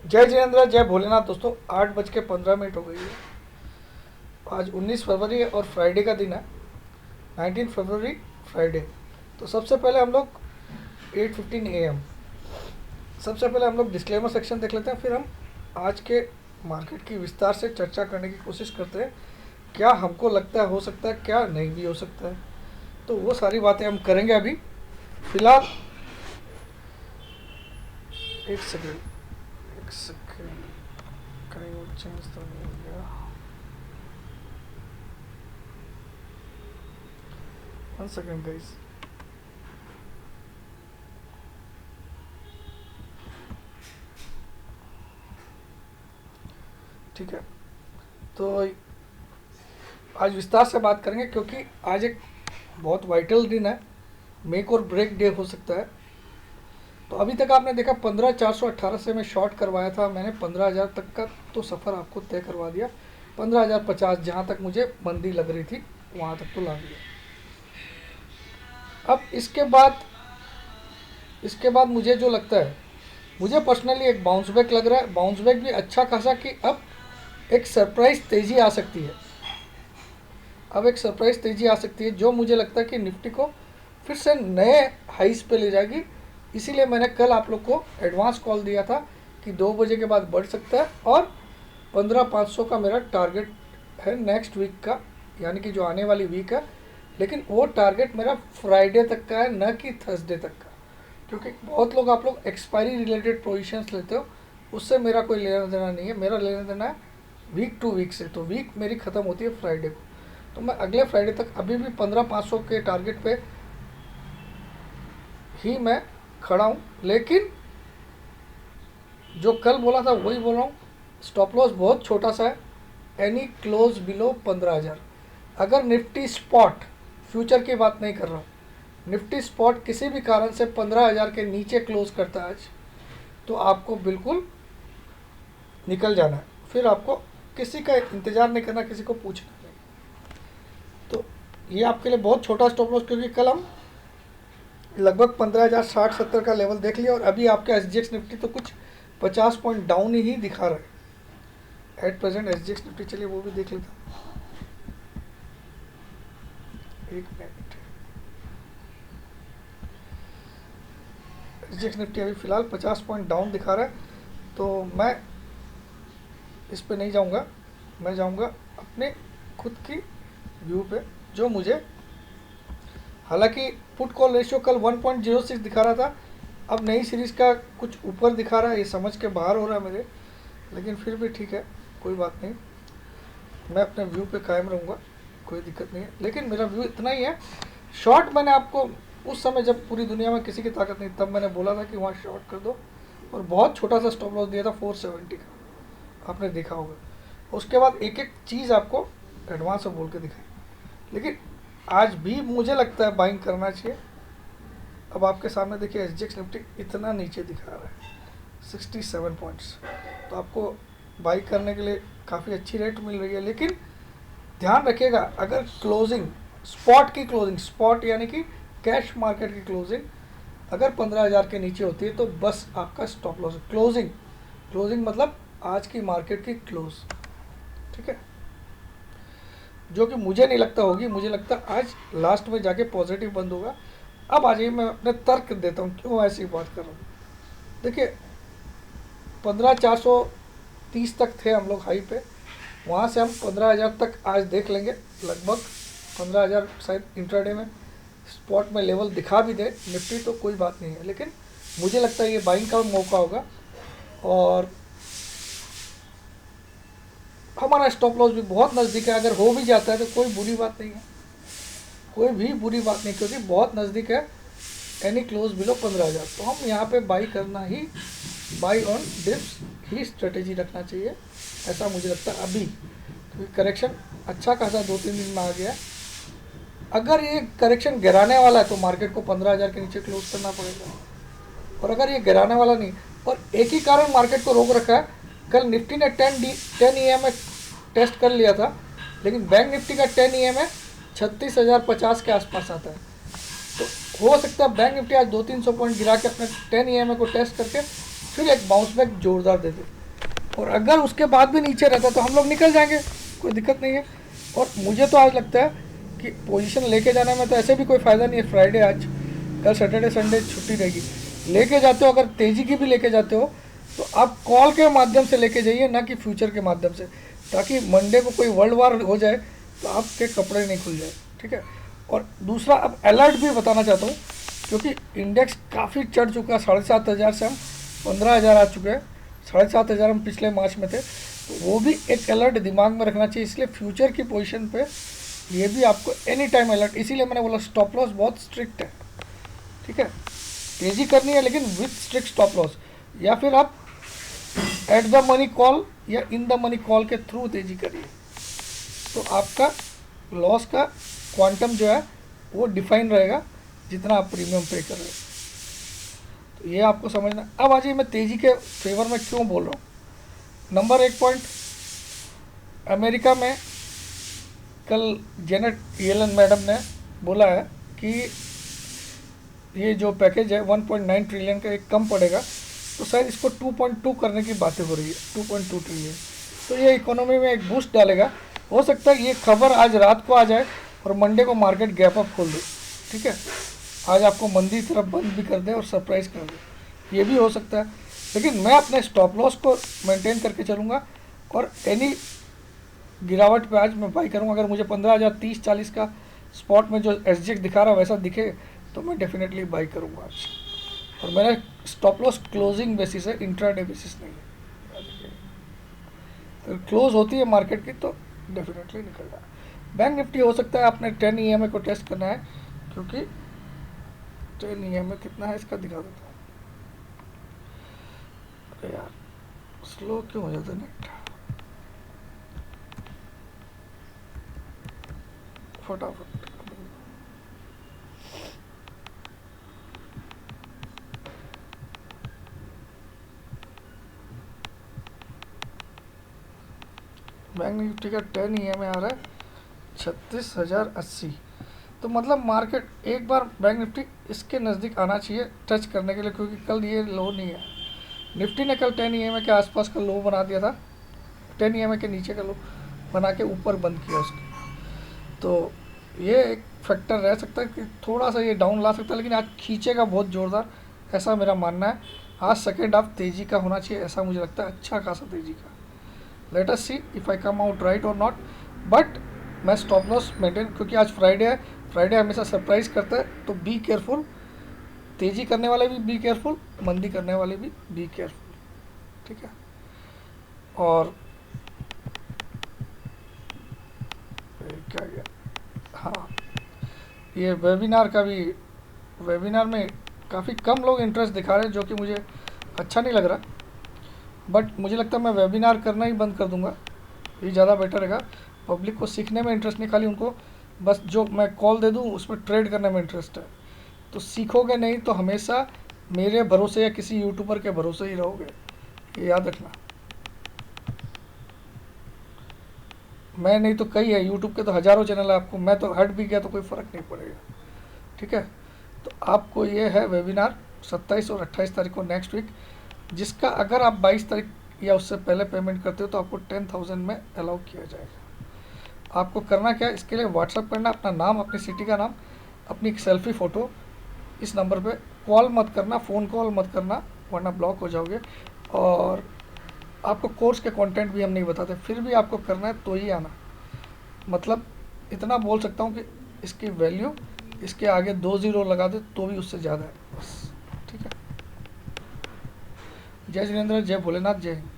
जय जिनेन्द्र, जय भोलेनाथ। दोस्तों 8:15 हो गई है। आज 19 फरवरी है और फ्राइडे का दिन है, 19 फरवरी फ्राइडे। तो सबसे पहले हम लोग 8:15 AM, सबसे पहले हम लोग डिस्क्लेमर सेक्शन देख लेते हैं, फिर हम आज के मार्केट की विस्तार से चर्चा करने की कोशिश करते हैं। क्या हमको लगता है हो सकता है, क्या नहीं भी हो सकता है, तो वो सारी बातें हम करेंगे अभी। फिलहाल एक सेकेंड कहीं वो चेंज तो नहीं हो गया। 1 सेकेंड गाइस। ठीक है, तो आज विस्तार से बात करेंगे क्योंकि आज एक बहुत वाइटल दिन है, मेक और ब्रेक डे हो सकता है। तो अभी तक आपने देखा 15,418 से मैं शॉर्ट करवाया था, मैंने 15,000 तक का तो सफ़र आपको तय करवा दिया। 15,050 जहाँ तक मुझे मंदी लग रही थी वहाँ तक तो ला दिया। अब इसके बाद मुझे जो लगता है, मुझे पर्सनली एक बाउंस बैक लग रहा है। बाउंस बैक भी अच्छा खासा कि अब एक सरप्राइज तेज़ी आ सकती है। अब एक सरप्राइज तेज़ी आ सकती है जो मुझे लगता है कि निफ्टी को फिर से नए हाइस पे ले जाएगी। इसीलिए मैंने कल आप लोग को एडवांस कॉल दिया था कि 2 बजे के बाद बढ़ सकता है और 15,500 का मेरा टारगेट है नेक्स्ट वीक का, यानी कि जो आने वाली वीक है। लेकिन वो टारगेट मेरा फ्राइडे तक का है, न कि थर्सडे तक का, क्योंकि बहुत लोग आप लोग एक्सपायरी रिलेटेड पोजीशंस लेते हो, उससे मेरा कोई लेना देना नहीं है। मेरा लेना देना है वीक टू वीक से। तो वीक मेरी ख़त्म होती है फ्राइडे को, तो मैं अगले फ्राइडे तक अभी भी 15,500 के टारगेट पे ही मैं खड़ा हूँ। लेकिन जो कल बोला था वही बोल रहा हूँ, स्टॉप लॉस बहुत छोटा सा है, एनी क्लोज बिलो 15,000। अगर निफ्टी स्पॉट, फ्यूचर की बात नहीं कर रहा हूँ, निफ्टी स्पॉट किसी भी कारण से 15,000 के नीचे क्लोज करता है आज, तो आपको बिल्कुल निकल जाना है। फिर आपको किसी का इंतज़ार नहीं करना, किसी को पूछना नहीं। तो ये आपके लिए बहुत छोटा स्टॉप लॉस, क्योंकि कल हम लगभग 15,060-70 का लेवल देख लिया और अभी आपका SGX निफ्टी तो कुछ 50 पॉइंट डाउन ही दिखा रहा है एट प्रेजेंट SGX निफ्टी। चलिए वो भी देख लेता हूँ, एक मिनट। SGX निफ्टी अभी फ़िलहाल 50 पॉइंट डाउन दिखा रहा है, तो मैं इस पे नहीं जाऊंगा। मैं जाऊंगा अपने खुद की व्यू पे, जो मुझे, हालांकि पुट कॉल रेशियो कल 1.06 दिखा रहा था, अब नई सीरीज़ का कुछ ऊपर दिखा रहा है, ये समझ के बाहर हो रहा है मेरे, लेकिन फिर भी ठीक है, कोई बात नहीं। मैं अपने व्यू पे कायम रहूँगा, कोई दिक्कत नहीं है। लेकिन मेरा व्यू इतना ही है, शॉर्ट मैंने आपको उस समय जब पूरी दुनिया में किसी की ताकत नहीं तब मैंने बोला था कि वहाँ शॉर्ट कर दो, और बहुत छोटा सा स्टॉप लॉस दिया था 470 का, आपने देखा होगा। उसके बाद एक एक चीज़ आपको एडवांस में बोल के दिखाई, लेकिन आज भी मुझे लगता है बाइंग करना चाहिए। अब आपके सामने देखिए SGX निफ्टी इतना नीचे दिखा रहा है 67 पॉइंट्स, तो आपको बाई करने के लिए काफ़ी अच्छी रेट मिल रही है। लेकिन ध्यान रखिएगा, अगर क्लोजिंग, स्पॉट की क्लोजिंग, स्पॉट यानी कि कैश मार्केट की क्लोजिंग अगर 15,000 के नीचे होती है तो बस आपका स्टॉप लॉस। क्लोजिंग मतलब आज की मार्केट की क्लोज, ठीक है, जो कि मुझे नहीं लगता होगी। मुझे लगता आज लास्ट में जाके पॉजिटिव बंद होगा। अब आ जाइए, मैं अपने तर्क देता हूँ क्यों ऐसी बात कर रहा हूँ। देखिए 15,430 तक थे हम लोग हाई पे, वहाँ से हम 15,000 तक आज देख लेंगे। लगभग 15,000 शायद इंट्राडे में स्पॉट में लेवल दिखा भी दे निफ्टी तो कोई बात नहीं है, लेकिन मुझे लगता है ये बाइंग का मौका होगा और हमारा स्टॉप लॉस भी बहुत नज़दीक है। अगर हो भी जाता है तो कोई बुरी बात नहीं है, कोई भी बुरी बात नहीं, क्योंकि बहुत नज़दीक है एनी क्लोज बिलो 15,000। तो हम यहाँ पे बाई करना ही, बाई ऑन डिप्स ही स्ट्रेटेजी रखना चाहिए, ऐसा मुझे लगता है अभी, क्योंकि करेक्शन अच्छा खासा 2-3 दिन में आ गया। अगर ये करेक्शन गिराने वाला है तो मार्केट को 15,000 के नीचे क्लोज करना पड़ेगा, और अगर ये गिराने वाला नहीं, और एक ही कारण मार्केट को रोक रखा है, कल निफ्टी ने 10 EMA टेस्ट कर लिया था, लेकिन बैंक निफ्टी का 10 EMA 36,050 के आसपास आता है। तो हो सकता है बैंक निफ्टी आज 200-300 पॉइंट गिरा के अपने 10 EMA को टेस्ट करके फिर एक बाउंस बैक जोरदार दे दे। और अगर उसके बाद भी नीचे रहता तो हम लोग निकल जाएंगे, कोई दिक्कत नहीं है। और मुझे तो आज लगता है कि पोजीशन लेके जाने में तो ऐसे भी कोई फ़ायदा नहीं है। फ्राइडे आज, कल सैटरडे संडे छुट्टी रहेगी। लेके जाते हो, अगर तेज़ी की भी लेके जाते हो तो आप कॉल के माध्यम से लेके जाइए, ना कि फ्यूचर के माध्यम से, ताकि मंडे को कोई वर्ल्ड वार हो जाए तो आपके कपड़े नहीं खुल जाए, ठीक है। और दूसरा, अब अलर्ट भी बताना चाहता हूँ, क्योंकि इंडेक्स काफ़ी चढ़ चुका है। 7,500 से हम 15,000 आ चुके हैं। 7,500 हम पिछले मार्च में थे, तो वो भी एक अलर्ट दिमाग में रखना चाहिए। इसलिए फ्यूचर की पोजीशन पे ये भी आपको एनी टाइम अलर्ट, इसीलिए मैंने बोला स्टॉप लॉस बहुत स्ट्रिक्ट है, ठीक है। तेज़ी करनी है लेकिन विथ स्ट्रिक्ट स्टॉप लॉस, या फिर आप एट द मनी कॉल या इन द मनी कॉल के थ्रू तेज़ी करिए, तो आपका लॉस का क्वांटम जो है वो डिफाइन रहेगा जितना आप प्रीमियम पे कर रहे हैं। तो ये आपको समझना। अब आ जाइए मैं तेज़ी के फेवर में क्यों बोल रहा हूँ। नंबर 1 पॉइंट, अमेरिका में कल जेनेट येलन मैडम ने बोला है कि ये जो पैकेज है 1.9 ट्रिलियन का एक कम पड़ेगा, तो शायद इसको 2.2 करने की बातें हो रही है, 2.2 ट्रिलियन। तो ये इकोनॉमी में एक बूस्ट डालेगा। हो सकता है ये खबर आज रात को आ जाए और मंडे को मार्केट गैप अप खोल दे, ठीक है। आज आपको मंदी तरफ बंद भी कर दे और सरप्राइज़ कर दे, ये भी हो सकता है। लेकिन मैं अपने स्टॉप लॉस को मेंटेन करके चलूँगा और एनी गिरावट पे आज मैं बाई करूँगा। अगर मुझे 15,000 30-40 का स्पॉट में जो एसजेक दिखा रहा है वैसा दिखे तो मैं डेफिनेटली बाई करूँगा आज। और मेरा स्टॉप लॉस क्लोजिंग बेसिस है, इंट्राडे बेसिस नहीं है। तो क्लोज होती है मार्केट की तो डेफिनेटली निकल रहा है। बैंक निफ्टी हो सकता है आपने 10 EMA को टेस्ट करना है, क्योंकि 10 EMA कितना है इसका दिखा देता हूँ। अरे यार स्लो क्यों हो जाता है नेट, फटाफट। बैंक निफ्टी का 10 EMA आ रहा है 36,080। तो मतलब मार्केट एक बार बैंक निफ्टी इसके नज़दीक आना चाहिए टच करने के लिए, क्योंकि कल ये लो नहीं है। निफ्टी ने कल 10 EMA के आसपास का लो बना दिया था, 10 EMA के नीचे का लो बना के ऊपर बंद किया उसके। तो ये एक फैक्टर रह सकता है कि थोड़ा सा ये डाउन ला सकता है, लेकिन आज खींचेगा बहुत ज़ोरदार, ऐसा मेरा मानना है। आज सेकेंड हाफ तेज़ी का होना चाहिए, ऐसा मुझे लगता है, अच्छा खासा तेज़ी का। Let us C if I come out right और नॉट, बट मैं स्टॉप लॉस मेंटेन, क्योंकि आज फ्राइडे है, फ्राइडे हमेशा सरप्राइज करता है। तो बी केयरफुल, तेज़ी करने वाले भी बी केयरफुल, मंदी करने वाले भी बी केयरफुल, ठीक है। और क्या गया, हाँ, ये वेबिनार का भी, वेबिनार में काफ़ी कम लोग इंटरेस्ट दिखा रहे हैं, जो कि मुझे अच्छा नहीं लग रहा। बट मुझे लगता है मैं वेबिनार करना ही बंद कर दूंगा, ये ज़्यादा बेटर रहेगा। पब्लिक को सीखने में इंटरेस्ट नहीं, खाली उनको बस जो मैं कॉल दे दूँ उसमें ट्रेड करने में इंटरेस्ट है। तो सीखोगे नहीं तो हमेशा मेरे भरोसे या किसी यूट्यूबर के भरोसे ही रहोगे, ये याद रखना। मैं नहीं तो कई है, यूट्यूब के तो हज़ारों चैनल है, आपको मैं तो हट भी गया तो कोई फ़र्क नहीं पड़ेगा, ठीक है। तो आपको ये है वेबिनार 27 और 28 तारीख को नेक्स्ट वीक, जिसका अगर आप 22 तारीख या उससे पहले पेमेंट करते हो तो आपको 10,000 में अलाउ किया जाएगा। आपको करना क्या है, इसके लिए व्हाट्सअप करना, अपना नाम, अपनी सिटी का नाम, अपनी एक सेल्फी फ़ोटो, इस नंबर पे कॉल मत करना, फ़ोन कॉल मत करना, वरना ब्लॉक हो जाओगे। और आपको कोर्स के कंटेंट भी हम नहीं बताते, फिर भी आपको करना है तो ही आना। मतलब इतना बोल सकता हूँ कि इसकी वैल्यू इसके आगे 2 ज़ीरो लगा दे तो भी उससे ज़्यादा है, बस, ठीक है। जय जिनेंद्र, जय भोलेनाथ, जय हिंद।